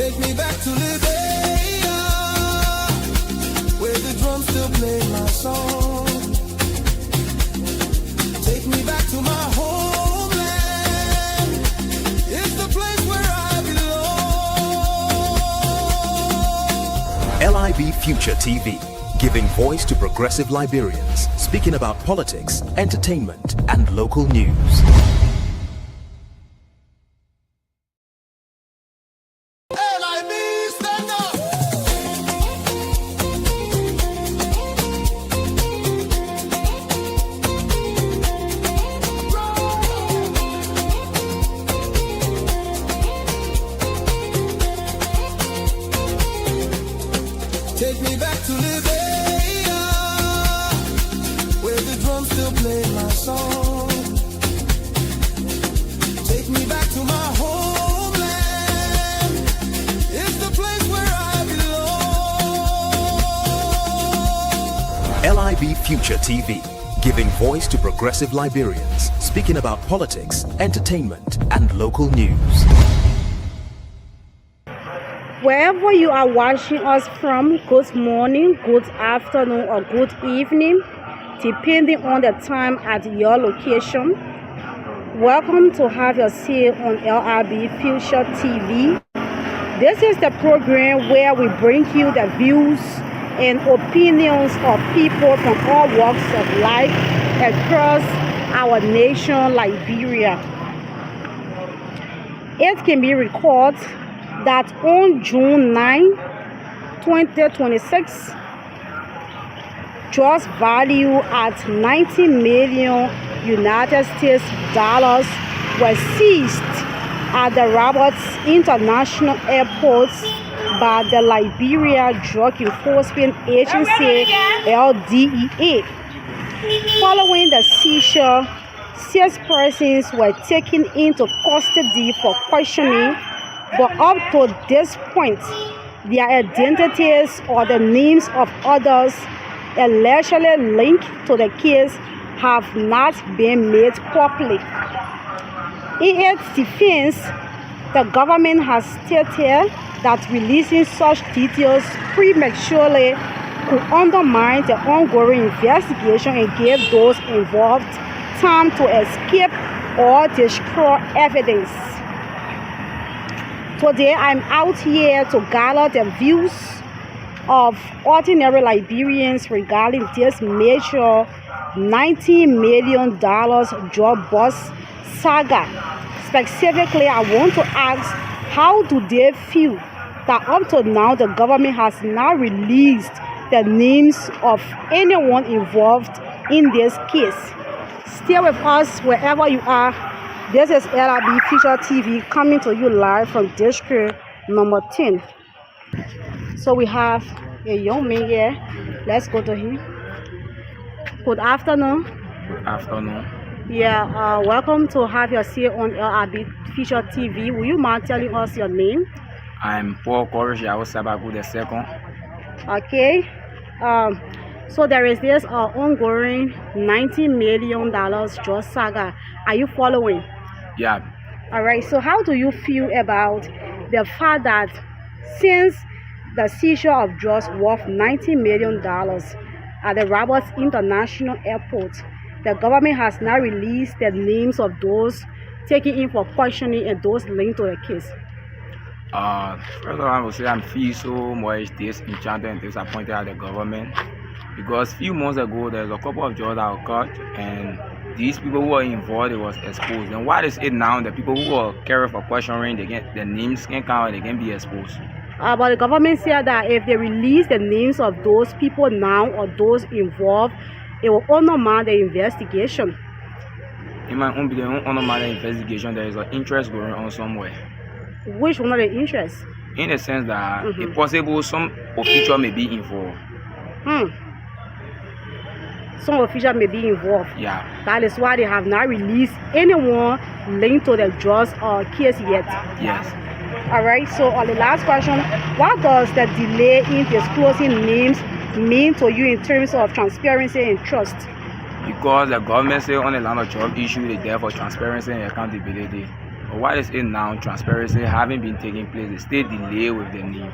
Take me back to Liberia, where the drums still play my song. Take me back to my homeland. It's the place where I belong. LIB Future TV, giving voice to progressive Liberians, speaking about politics, entertainment, and local news. LIB, stand up. Take me back to Liberian, where the drums still play my song. Take me back to my homeland. It's the place where I belong. LIB Future TV, giving voice to progressive Liberians, speaking about politics, entertainment, and local news. Wherever you are watching us from, good morning, good afternoon, or good evening, depending on the time at your location. Welcome to have your say on LIB Future TV. This is the program where we bring you the views and opinions of people from all walks of life across our nation, Liberia. It can be recorded that on June 9, 2026, drugs value at 90 million United States dollars were seized at the Roberts International Airport by the Liberia Drug Enforcement Agency, LDEA. Following the seizure, 6 persons were taken into custody for questioning, but up to this point, their identities or the names of others allegedly linked to the case have not been made public. In its defense, the government has stated that releasing such details prematurely could undermine the ongoing investigation and give those involved time to escape or destroy evidence. Today, I'm out here to gather the views of ordinary Liberians regarding this major $19 million drug bust saga. Specifically, I want to ask, how do they feel that up to now the government has not released the names of anyone involved in this case? Stay with us wherever you are. This is LIB Future TV coming to you live from district number 10. So we have a young man here. Let's go to him. Good afternoon. Good afternoon. Yeah, welcome to have your say on LIB Future TV. Will you mind telling us your name? I'm Paul Courage Sabaku II. Okay. So there is this ongoing $90 million drug saga. Are you following? Yeah. All right. So how do you feel about the fact that since the seizure of drugs worth $90 million at the Roberts International Airport, the government has not released the names of those taken in for questioning and those linked to the case? First of all, I would say I feel so much disenchanted and disappointed at the government, because a few months ago there's a couple of drugs that were caught and these people who were involved, it was exposed. And what is it now? The people who are carried for questioning, they get their names can come, they can be exposed. But the government said that if they release the names of those people now or those involved, it will undermine the investigation. In my own opinion, undermine the investigation, there is an interest going on somewhere. Which one of the interests? In the sense that if possible, some official may be involved. Some official may be involved. Yeah. That is why they have not released anyone linked to the drugs or case yet. Yes. All right. So on the last question, what does the delay in disclosing names mean to you in terms of transparency and trust? Because the government say on the line of job issue, they're there for transparency and accountability. But what is it now? Transparency having been taking place, they still delay with the name.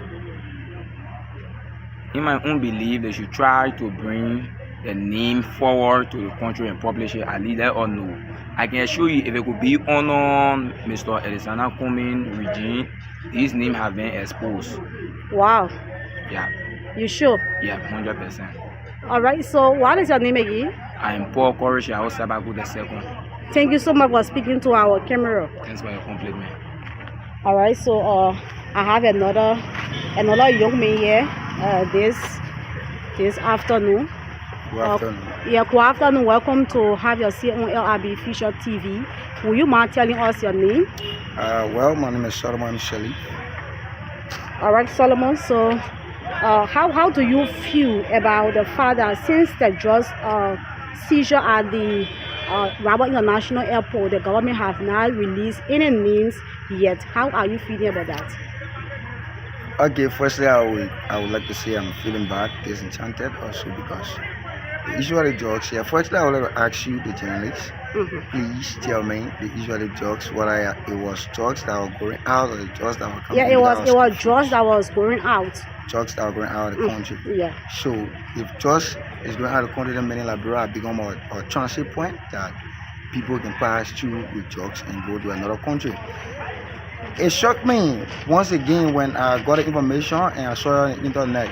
In my own belief, they should try to bring the name forward to the country and publish it, at least let us know. I can assure you, if it could be on Mr. Alexander Cumming regime, this name have been exposed. Wow. Yeah. You sure? Yeah, 100%. All right. So what is your name again? I am Paul Courage. I also Sabago the second. Thank you so much for speaking to our camera. Thanks for your compliment. All right. So I have another young man here this afternoon. Good afternoon. Yeah, good afternoon. Welcome to have your say on LIB Future TV. Will you mind telling us your name? Well, my name is Solomon Shelley. All right, Solomon. So, how do you feel about the fact that since the drugs seizure at the Rabat International Airport, the government have not released any names yet? How are you feeling about that? Okay, firstly, I would like to say I'm feeling bad, disenchanted also because the issue of the drugs here. Firstly, I would like to ask you, the journalists, please tell me the issue of the drugs, whether it was drugs that were going out or the drugs that were coming in. Yeah, it was drugs that was going out. Drugs that were going out of the country. Yeah. So if drugs is going out of the country, then many Liberia become a transit point that people can pass through with drugs and go to another country. It shocked me once again when I got the information and I saw it on the internet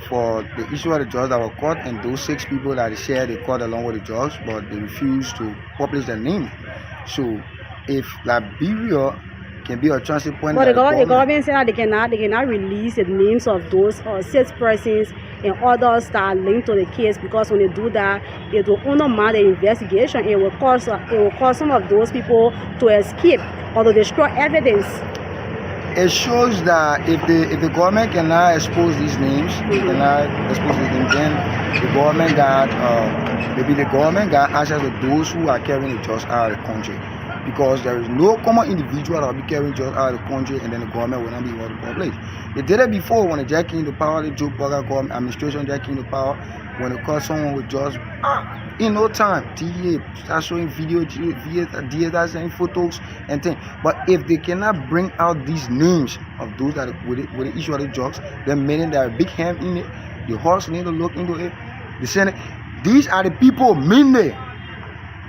for the issue of the drugs that were caught, and those 6 people that they said they caught along with the drugs, but they refused to publish their name. So if Liberia can be a transit point, but the government said that they cannot release the names of those 6 persons and others that are linked to the case, because when they do that, it will undermine the investigation. It will cause some of those people to escape or to destroy evidence. It shows that if the government cannot expose these names, then the government got access to those who are carrying the drugs out of the country, because there is no common individual that will be carrying drugs out of the country and then the government will not be able to publish. They did it before when the Jack came to power, the Joe Parker government administration Jack came to power, when they caught someone with drugs. In no time, TA start showing video, DSR sending photos and things. But if they cannot bring out these names of those that with the issue of the drugs, then meaning there are big hand in it. The horse need to look into it. The Senate. These are the people, mainly.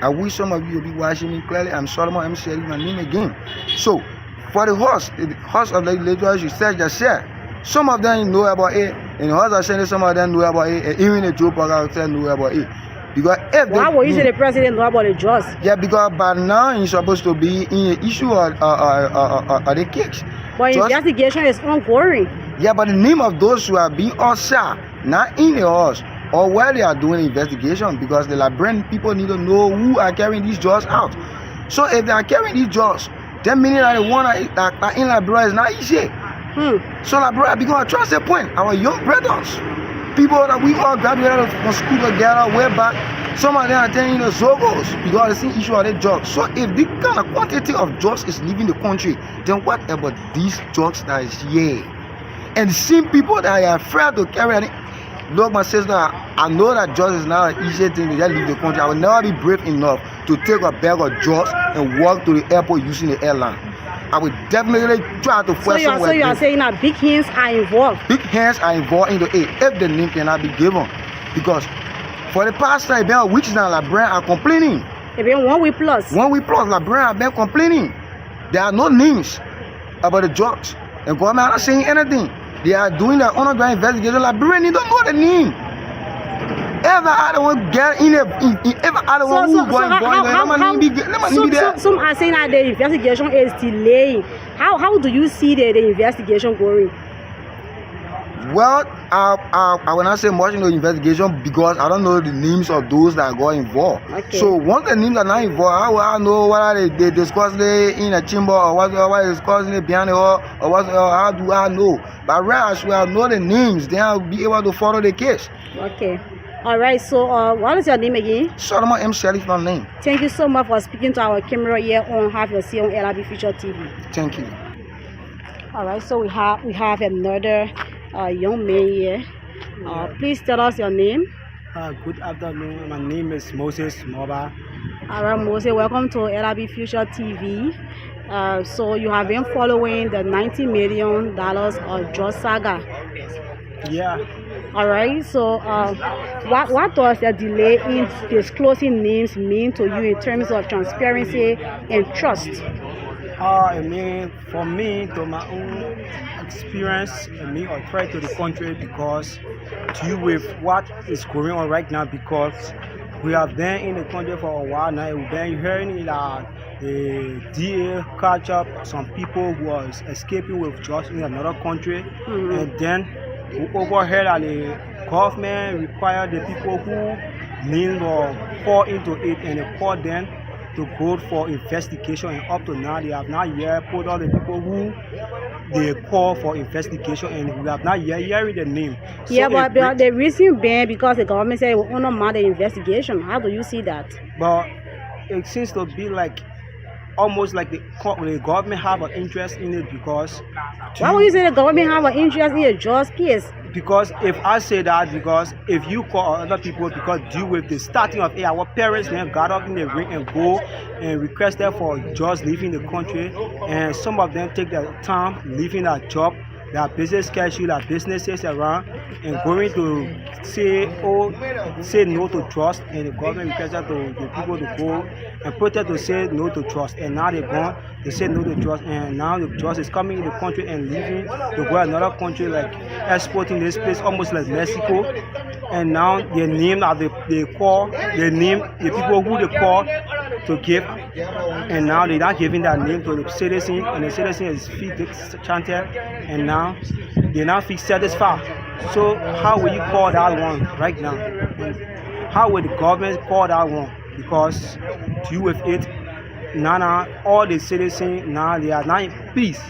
I wish some of you will be watching me clearly. I'm Solomon. I'm sharing my name again. So, for the horse of the legislators, you said just share. Some of them know about it, and the horse are saying some of them know about it, and even the Joe Parker know about it. Because if why would you say the president know about the drugs? Yeah, because by now he's supposed to be in the issue of the case. But investigation is ongoing. Yeah, but the name of those who are being outside, not in the house, or where they are doing the investigation, because the Liberian people need to know who are carrying these drugs out. So if they are carrying these drugs, then meaning that the one that are in Liberia is not easy. So Liberia become a transit point. Our young brothers, people that we all graduated from school together way back, some of them are telling the Zogos because the same issue of the drugs. So if the kind of quantity of drugs is leaving the country, then what about these drugs that is here? And the same people that are afraid to carry it. Look, my sister, I know that drugs is not an easy thing to just leave the country. I will never be brave enough to take a bag of drugs and walk to the airport using the airline. I will definitely try to force someone. So you are saying that big hands are involved? Big hands are involved in the aid if the name cannot be given. Because for the past time, weeks now, Liberians are complaining. It's been 1 week plus. 1 week plus, Liberians have been complaining. There are no names about the drugs. The government are not saying anything. They are doing their underground investigation. Liberians don't know the name. Ever I don't get in a ever I don't want to go. Some are saying that the investigation is delaying. How do you see the investigation going? Well, I will not say much in the investigation because I don't know the names of those that got involved. Okay. So once the names are not involved, how will I know whether they discussed it in a chamber or what they discussed it behind the hall or what? How do I know? But as we know the names, then I'll be able to follow the case. Okay. All right. So what is your name again? Solomon M. Shelley, my name. Thank you so much for speaking to our camera here on Have Your Say on LIB Future TV. Thank you. All right. So we have another young man here. Please tell us your name. Good afternoon. My name is Moses Moba. All right, Moses. Welcome to LIB Future TV. So you have been following the $90 million of drug saga. Yeah. All right. So what does the delay in disclosing names mean to you in terms of transparency and trust? I mean, for me, to my own experience, I mean, a threat to the country because due with what is going on right now, because we have been in the country for a while now. We've been hearing that the DA catch up some people who was escaping with drugs in another country, and then we overheard that the government required the people who named or fall into it, and they called them to go for investigation, and up to now they have not yet put all the people who they call for investigation, and we have not yet hearing the name. Yeah, but the reason being because the government said it will honor mount the investigation. How do you see that? But it seems to be like almost like the government have an interest in it, because why would you say the government have an interest in a just case? Because if I say that, because if you call other people, because due with the starting of our parents then got up in the ring and go and requested for just leaving the country, and some of them take their time leaving their job, their business schedule, their businesses around, and going to say no to trust, and the government requested the people to go and protest to say no to trust, and now they're gone, they say no to trust, and now the trust is coming in the country and leaving to go another country, like exporting this place almost like Mexico, and now they name the people who they call to give, and now they're not giving that name to the citizen, and the citizen is chanted, and now they're not feel satisfied. So how will you call that one right now? And how will the government call that one? Because due with it, now all the citizens now they are not in peace,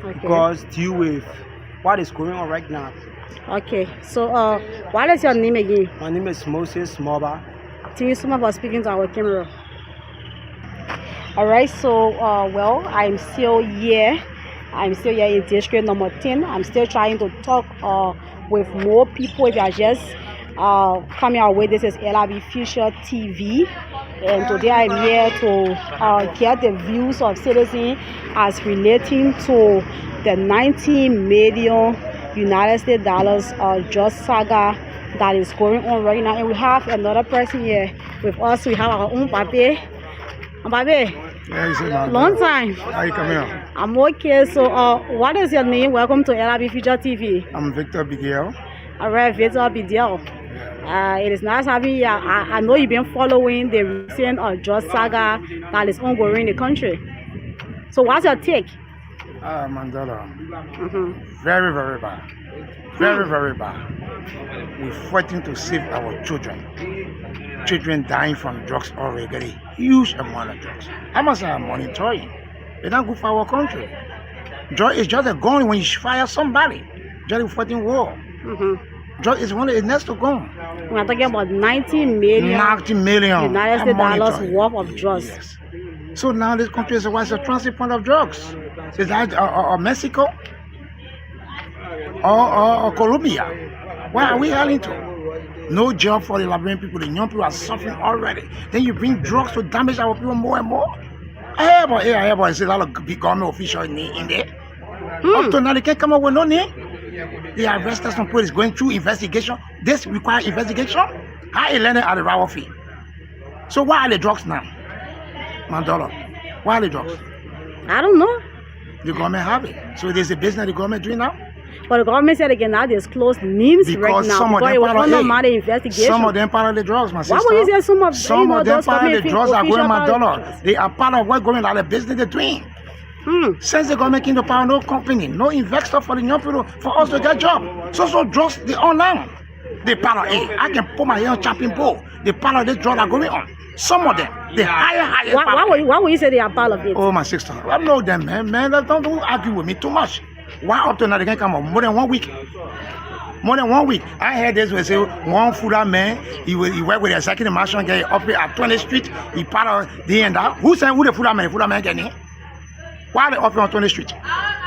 because due with what is going on right now. Okay, so what is your name again? My name is Moses Moba. Thank you so much for speaking to our camera. All right, so well, I'm still here in district number 10. I'm still trying to talk with more people. If you are just coming our way, this is LIB Future TV, and today I'm here to get the views of citizens as relating to the $90 million United States dollars drug saga that is going on right now. And we have another person here with us. We have our own Babe. Babe, long time. How you come here? I'm okay. So what is your name? Welcome to LIB Future TV. I'm Victor Bigel. All right, Victor Bigel. It is nice having you. I know you've been following the recent drug saga that is ongoing in the country. So what's your take? Mandela. Very, very bad. Very, very bad. We're fighting to save our children. Children dying from drugs already, getting huge amount of drugs. I must say I'm monitoring. It's not good for our country. Drug is just a gun when you fire somebody. Just fighting war. Drug is one is next to gun. We're talking about $90 million United States dollars worth of drugs. Yes. So now this country is a transit point of drugs. Is that Mexico or Colombia? Where are we heading to? No job for the Liberian people. The young people are suffering already. Then you bring drugs to damage our people more and more. I hear about a lot of big government officials in there. Up to now, they can't come up with no name. They arrested some police going through investigation. This requires investigation. How they landed at the rival fee. So why are the drugs now? Mandela, why are the drugs? I don't know. The government have it. So there's a business the government doing now? But the government said they cannot disclose names because right now. Some of them part of investigation. Some of them part of the drugs, my sister. Why would you say some of them part of the drugs are going Mandela? They are part of what's going on, the business they're doing. Since the government came to power, no company, no investor for the young people, for us to get job. So drugs, they all now. They part of it. I can put my hair on chopping bowl. They part of the drugs are going on. Some of them, the higher. Why would you say they are part of it? Oh, my sister, I know them, man. Don't argue with me too much. Why up to now they can't come up? More than 1 week. More than 1 week. I heard this will say one Fuda man, he work with the executive marshal guy up here at 20th Street. He part of the end out. Who said who the Fuda man? Fuda man getting here? Why they up here on 20th Street?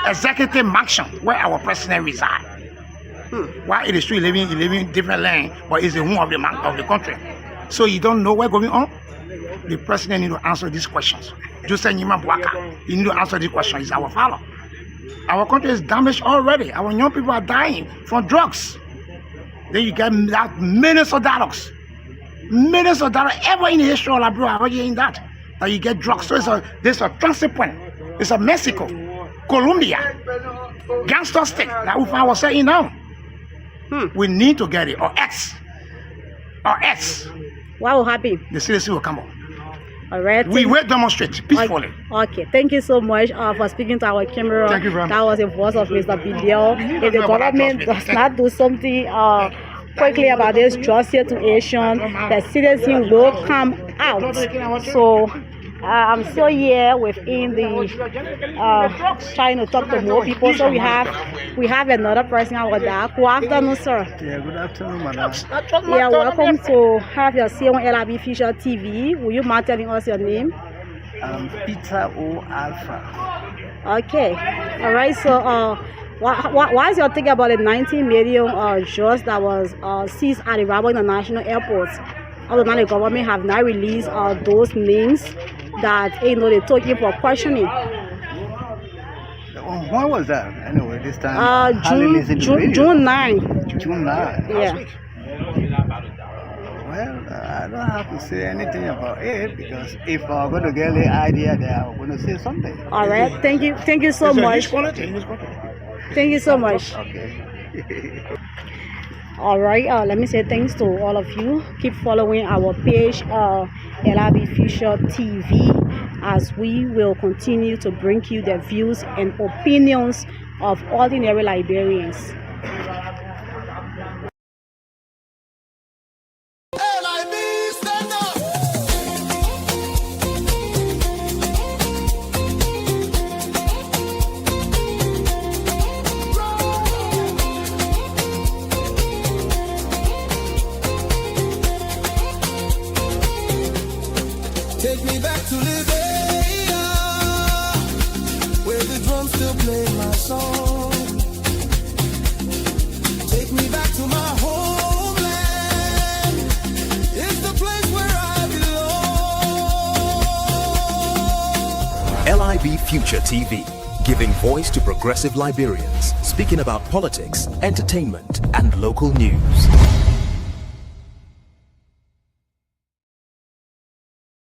Executive mansion where our president reside. Why in the street living different land, but it's the home of the country. So you don't know what's going on? The president need to answer these questions. Joseph Nyima Bwaka. You need to answer this question. Is our father. Our country is damaged already. Our young people are dying from drugs. Then you get that millions of dollars ever in the history of Liberia. Are you hearing that? That you get drugs. So there's a transit-point. It's a Mexico, Colombia, gangster state that Ufa was saying now. We need to get it, or X. What will happen? The citizen will come up. All right. We will demonstrate peacefully. Okay. Thank you so much for speaking to our camera. Thank you very much. That was the voice of Mr. Bidel. If the government does not do something quickly about this drug situation, the citizens will come out. So I'm still here within the trying to talk to more people. So we have another person over there. Good afternoon, sir. Yeah, good afternoon, madam. Yeah, welcome to have your say on LIB Future TV. Will you mind telling us your name? Peter O. Alpha. Okay. All right. So what is your take about the 19 million drugs that was seized at the Rabo International Airport? Although now the government have not released those names that they took in for questioning. When was that? Anyway, this time. June 9. June 9. Yeah. Well, I don't have to say anything about it because if I'm going to get the idea, then I'm going to say something. All right. Thank you so much. Thank you so much. Okay. All right, let me say thanks to all of you. Keep following our page, LIB Future TV, as we will continue to bring you the views and opinions of ordinary Liberians. LIB, stand up. Take me back to Liberia, where the drums still play my song. Take me back to my homeland. It's the place where I belong. LIB Future TV, giving voice to progressive Liberians, speaking about politics, entertainment, and local news.